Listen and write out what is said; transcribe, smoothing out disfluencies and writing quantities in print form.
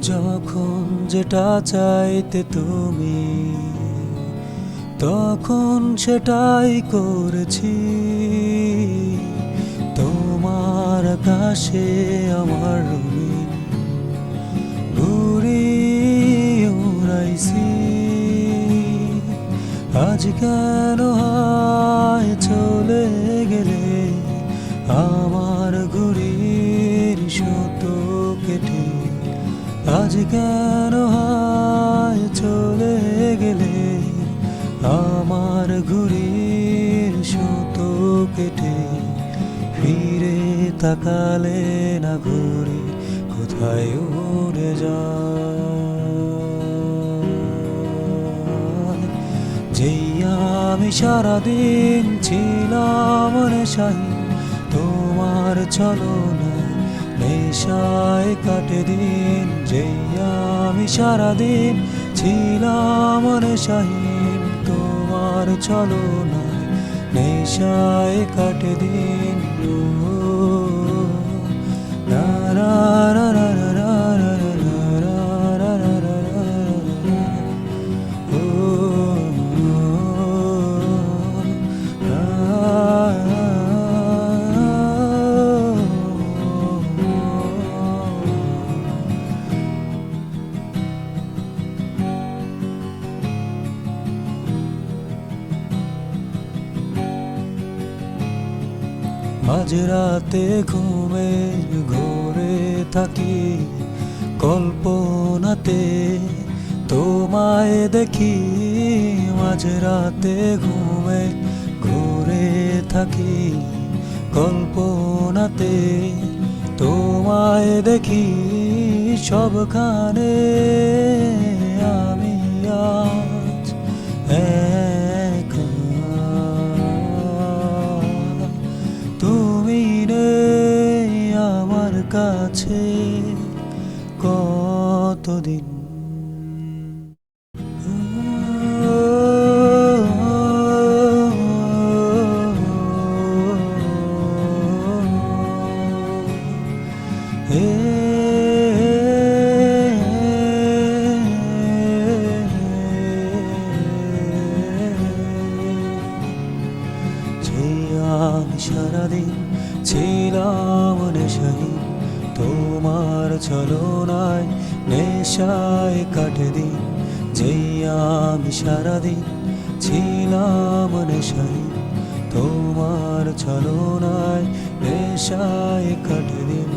যখন যেটা চাইতে তুমি তখন সেটাই করেছি। তোমার আকাশে আমার রঙিন ঘুড়ি উড়াইছি। আজ কেন হায় চলে গেলে আমার ঘুড়ির সুতো কেটে। আজ কেন হায় চলে গেলে আমার ঘুড়ির সুতো কেটে। ফিরে তাকালে না ঘুরে কোথায় উড়ে যায়। যেই আমি সারাদিন ছিলাম নেশায়, তোমার ছলনায় নেশায় কাটে দিন। যেই আমি সারাদিন ছিলাম নেশাহীন, তোমার ছলনায় নেশায় কাটে দিন। রা রা রা রা রা রা রা রা রা রা রা। ও মাঝরাতে ঘুমের ঘোরে থাকি, কল্পনাতে তোমায় দেখি। মাঝরাতে ঘুমে ঘুরে থাকি, কল্পনাতে তোমায় দেখি। সবখানে আমি আজ একা, তুমি নেই আমার কাছে কতদিন। আমি সারাদিন ছিলাম নেশাহীন, তোমার ছলনায় নেশায় কাটে দিন। যেই আমি সারাদিন ছিলাম নেশাহীন, তোমার ছলনায় নেশায় কাটে দিন।